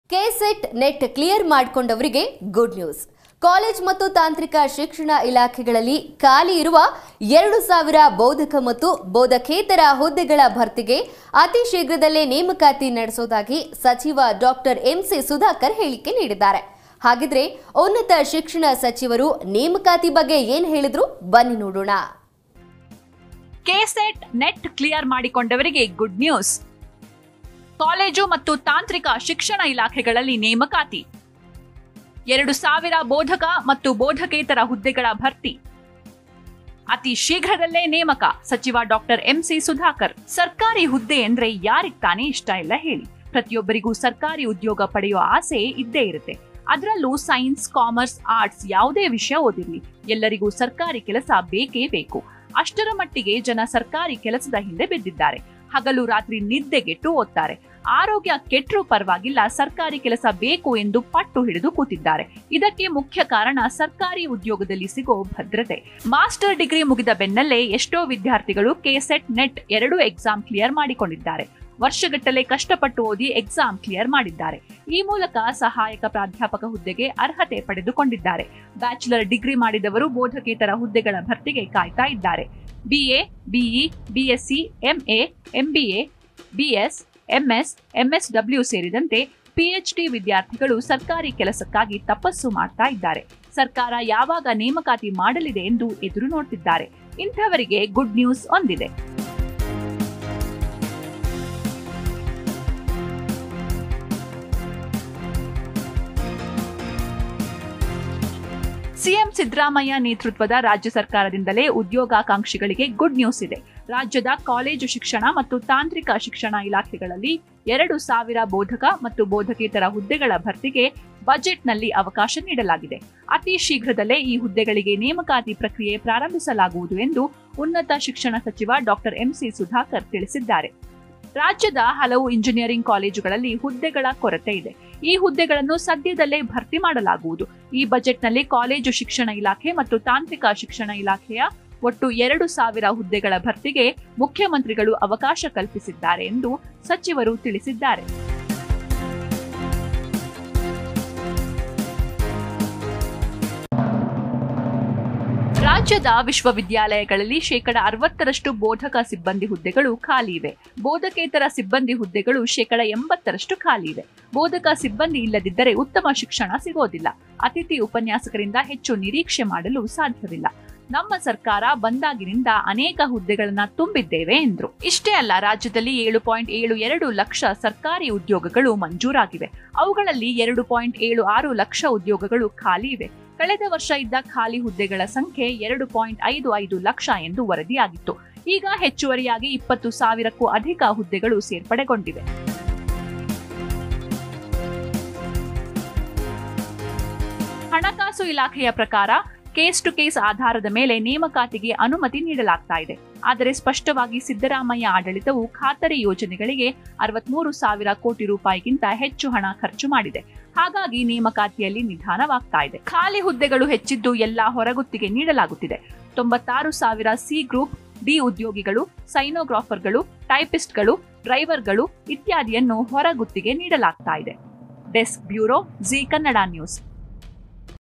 KSET NET clear ಮಾಡಿಕೊಂಡವರಿಗೆ good news. College ಮತ್ತು ತಾಂತ್ರಿಕ ಶಿಕ್ಷಣ ಇಲಾಖೆಗಳಲ್ಲಿ ಖಾಲಿ ಇರುವ 2,000 ಬೋಧಕ ಮತ್ತು ಬೋಧಕೇತರ ಹುದ್ದೆಗಳ ಭರ್ತಿಗೆ ಅತಿ ಶೀಘ್ರದಲ್ಲೇ ನೇಮಕಾತಿ ನಡೆಸುವುದಾಗಿ ಸಚಿವ ಡಾಕ್ಟರ್ ಎಂಸಿ ಸುಧಾಕರ್ ಹೇಳಿಕೆ ನೀಡಿದ್ದಾರೆ. ಹಾಗಿದ್ರೆ ಉನ್ನತ ಶಿಕ್ಷಣ ಸಚಿವರು ನೇಮಕಾತಿ ಬಗ್ಗೆ ಏನು ಹೇಳಿದ್ರು ಬನ್ನಿ ನೋಡೋಣ. ಕೆಸೆಟ್ ನೆಟ್ ಕ್ಲಿಯರ್ ಮಾಡಿಕೊಂಡವರಿಗೆ ಗುಡ್ ನ್ಯೂಸ್. ಕಾಲೇಜು ಮತ್ತು ತಾಂತ್ರಿಕ ಶಿಕ್ಷಣ ಇಲಾಖೆಗಳಲ್ಲಿ ನೇಮಕಾತಿ, 2,000 ಬೋಧಕ ಮತ್ತು ಬೋಧಕೇತರ ಹುದ್ದೆಗಳ ಭರ್ತಿ, ಅತಿ ಶೀಘ್ರದಲ್ಲೇ ನೇಮಕ. ಸಚಿವ ಡಾಕ್ಟರ್ ಎಂಸಿ ಸುಧಾಕರ್. ಸರ್ಕಾರಿ ಹುದ್ದೆ ಎಂದ್ರೆ ಯಾರಿಗ್ ತಾನೇ ಇಷ್ಟ ಇಲ್ಲ ಹೇಳಿ. ಪ್ರತಿಯೊಬ್ಬರಿಗೂ ಸರ್ಕಾರಿ ಉದ್ಯೋಗ ಪಡೆಯುವ ಆಸೆ ಇದ್ದೇ ಇರುತ್ತೆ. ಅದರಲ್ಲೂ ಸೈನ್ಸ್, ಕಾಮರ್ಸ್, ಆರ್ಟ್ಸ್ ಯಾವುದೇ ವಿಷಯ ಓದಿರ್ಲಿ, ಎಲ್ಲರಿಗೂ ಸರ್ಕಾರಿ ಕೆಲಸ ಬೇಕೇ ಬೇಕು. ಅಷ್ಟರ ಮಟ್ಟಿಗೆ ಜನ ಸರ್ಕಾರಿ ಕೆಲಸದ ಹಿಂದೆ ಬಿದ್ದಿದ್ದಾರೆ. ಹಗಲು ರಾತ್ರಿ ನಿದ್ದೆಗೆಟ್ಟು ಓದ್ತಾರೆ. ಆರೋಗ್ಯ ಕೆಟ್ಟರೂ ಪರವಾಗಿಲ್ಲ, ಸರ್ಕಾರಿ ಕೆಲಸ ಬೇಕು ಎಂದು ಪಟ್ಟು ಹಿಡಿದು ಕೂತಿದ್ದಾರೆ. ಇದಕ್ಕೆ ಮುಖ್ಯ ಕಾರಣ ಸರ್ಕಾರಿ ಉದ್ಯೋಗದಲ್ಲಿ ಸಿಗೋ ಭದ್ರತೆ. ಮಾಸ್ಟರ್ ಡಿಗ್ರಿ ಮುಗಿದ ಬೆನ್ನಲ್ಲೇ ಎಷ್ಟೋ ವಿದ್ಯಾರ್ಥಿಗಳು ಕೆಸೆಟ್ ನೆಟ್ 2 ಎಕ್ಸಾಮ್ ಕ್ಲಿಯರ್ ಮಾಡಿಕೊಂಡಿದ್ದಾರೆ. ವರ್ಷಗಟ್ಟಲೆ ಕಷ್ಟಪಟ್ಟು ಓದಿ ಎಕ್ಸಾಮ್ ಕ್ಲಿಯರ್ ಮಾಡಿದ್ದಾರೆ. ಈ ಮೂಲಕ ಸಹಾಯಕ ಪ್ರಾಧ್ಯಾಪಕ ಹುದ್ದೆಗೆ ಅರ್ಹತೆ ಪಡೆದುಕೊಂಡಿದ್ದಾರೆ. ಬ್ಯಾಚುಲರ್ ಡಿಗ್ರಿ ಮಾಡಿದವರು ಬೋಧಕೇತರ ಹುದ್ದೆಗಳ ಭರ್ತಿಗೆ ಕಾಯ್ತಾ ಇದ್ದಾರೆ. BA, BE, BSc, MA, MBA, BS, MS, MSW ಸೇರಿದಂತೆ ಪಿಎಚ್ಡಿ ವಿದ್ಯಾರ್ಥಿಗಳು ಸರ್ಕಾರಿ ಕೆಲಸಕ್ಕಾಗಿ ತಪಸ್ಸು ಮಾಡ್ತಾ ಇದ್ದಾರೆ. ಸರ್ಕಾರ ಯಾವಾಗ ನೇಮಕಾತಿ ಮಾಡಲಿದೆ ಎಂದು ಎದುರು ನೋಡ್ತಿದ್ದಾರೆ. ಇಂಥವರಿಗೆ ಗುಡ್ ನ್ಯೂಸ್ ಒಂದಿದೆ. ಸಿಎಂ ಸಿದ್ದರಾಮಯ್ಯ ನೇತೃತ್ವದ ರಾಜ್ಯ ಸರ್ಕಾರದಿಂದಲೇ ಉದ್ಯೋಗಾಕಾಂಕ್ಷಿಗಳಿಗೆ ಗುಡ್ ನ್ಯೂಸ್ ಇದೆ. ರಾಜ್ಯದ ಕಾಲೇಜು ಶಿಕ್ಷಣ ಮತ್ತು ತಾಂತ್ರಿಕ ಶಿಕ್ಷಣ ಇಲಾಖೆಗಳಲ್ಲಿ 2,000 ಬೋಧಕ ಮತ್ತು ಬೋಧಕೇತರ ಹುದ್ದೆಗಳ ಭರ್ತಿಗೆ ಬಜೆಟ್ನಲ್ಲಿ ಅವಕಾಶ ನೀಡಲಾಗಿದೆ. ಅತಿ ಶೀಘ್ರದಲ್ಲೇ ಈ ಹುದ್ದೆಗಳಿಗೆ ನೇಮಕಾತಿ ಪ್ರಕ್ರಿಯೆ ಪ್ರಾರಂಭಿಸಲಾಗುವುದು ಎಂದು ಉನ್ನತ ಶಿಕ್ಷಣ ಸಚಿವ ಡಾಕ್ಟರ್ ಎಂಸಿ ಸುಧಾಕರ್ ತಿಳಿಸಿದ್ದಾರೆ. ರಾಜ್ಯದ ಹಲವು ಇಂಜಿನಿಯರಿಂಗ್ ಕಾಲೇಜುಗಳಲ್ಲಿ ಹುದ್ದೆಗಳ ಕೊರತೆ ಇದೆ. ಈ ಹುದ್ದೆಗಳನ್ನು ಸದ್ಯದಲ್ಲೇ ಭರ್ತಿ ಮಾಡಲಾಗುವುದು. ಈ ಬಜೆಟ್ನಲ್ಲಿ ಕಾಲೇಜು ಶಿಕ್ಷಣ ಇಲಾಖೆ ಮತ್ತು ತಾಂತ್ರಿಕ ಶಿಕ್ಷಣ ಇಲಾಖೆಯ ಒಟ್ಟು 2,000 ಹುದ್ದೆಗಳ ಭರ್ತಿಗೆ ಮುಖ್ಯಮಂತ್ರಿಗಳು ಅವಕಾಶ ಕಲ್ಪಿಸಿದ್ದಾರೆ ಎಂದು ಸಚಿವರು ತಿಳಿಸಿದ್ದಾರೆ. ರಾಜ್ಯದ ವಿಶ್ವವಿದ್ಯಾಲಯಗಳಲ್ಲಿ 60% ಬೋಧಕ ಸಿಬ್ಬಂದಿ ಹುದ್ದೆಗಳು ಖಾಲಿ ಇವೆ. ಬೋಧಕೇತರ ಸಿಬ್ಬಂದಿ ಹುದ್ದೆಗಳು 80% ಖಾಲಿ ಇವೆ. ಬೋಧಕ ಸಿಬ್ಬಂದಿ ಇಲ್ಲದಿದ್ದರೆ ಉತ್ತಮ ಶಿಕ್ಷಣ ಸಿಗೋದಿಲ್ಲ. ಅತಿಥಿ ಉಪನ್ಯಾಸಕರಿಂದ ಹೆಚ್ಚು ನಿರೀಕ್ಷೆ ಮಾಡಲು ಸಾಧ್ಯವಿಲ್ಲ. ನಮ್ಮ ಸರ್ಕಾರ ಬಂದಾಗಿನಿಂದ ಅನೇಕ ಹುದ್ದೆಗಳನ್ನ ತುಂಬಿದ್ದೇವೆ ಎಂದರು. ಇಷ್ಟೇ ಅಲ್ಲ, ರಾಜ್ಯದಲ್ಲಿ 7.72 ಲಕ್ಷ ಸರ್ಕಾರಿ ಉದ್ಯೋಗಗಳು ಮಂಜೂರಾಗಿವೆ. ಅವುಗಳಲ್ಲಿ 2.76 ಲಕ್ಷ ಉದ್ಯೋಗಗಳು ಖಾಲಿ ಇವೆ. ಕಳೆದ ವರ್ಷ ಇದ್ದ ಖಾಲಿ ಹುದ್ದೆಗಳ ಸಂಖ್ಯೆ 2.55 ಲಕ್ಷ ಎಂದು ವರದಿಯಾಗಿತ್ತು. ಈಗ ಹೆಚ್ಚುವರಿಯಾಗಿ 20,000ಕ್ಕೂ ಅಧಿಕ ಹುದ್ದೆಗಳು ಸೇರ್ಪಡೆಗೊಂಡಿವೆ. ಹಣಕಾಸು ಇಲಾಖೆಯ ಪ್ರಕಾರ ಕೇಸ್ ಟು ಕೇಸ್ ಆಧಾರದ ಮೇಲೆ ನೇಮಕಾತಿಗೆ ಅನುಮತಿ ನೀಡಲಾಗ್ತಾ ಇದೆ. ಆದರೆ ಸ್ಪಷ್ಟವಾಗಿ ಸಿದ್ದರಾಮಯ್ಯ ಆಡಳಿತವು ಖಾತರಿ ಯೋಜನೆಗಳಿಗೆ 63,000 ಕೋಟಿ ರೂಪಾಯಿಗಿಂತ ಹೆಚ್ಚು ಹಣ ಖರ್ಚು ಮಾಡಿದೆ. ಹಾಗಾಗಿ ನೇಮಕಾತಿಯಲ್ಲಿ ನಿಧಾನವಾಗ್ತಾ ಇದೆ. ಖಾಲಿ ಹುದ್ದೆಗಳು ಹೆಚ್ಚಿದ್ದು ಎಲ್ಲ ಹೊರಗುತ್ತಿಗೆ ನೀಡಲಾಗುತ್ತಿದೆ. 96,000 ಸಿ ಗ್ರೂಪ್ ಡಿ ಉದ್ಯೋಗಿಗಳು, ಸೈನೋಗ್ರಾಫರ್ಗಳು, ಟೈಪಿಸ್ಟ್ಗಳು, ಡ್ರೈವರ್ಗಳು ಇತ್ಯಾದಿಯನ್ನು ಹೊರಗುತ್ತಿಗೆ ನೀಡಲಾಗ್ತಾ ಇದೆ. Desk bureau, G Kannada news.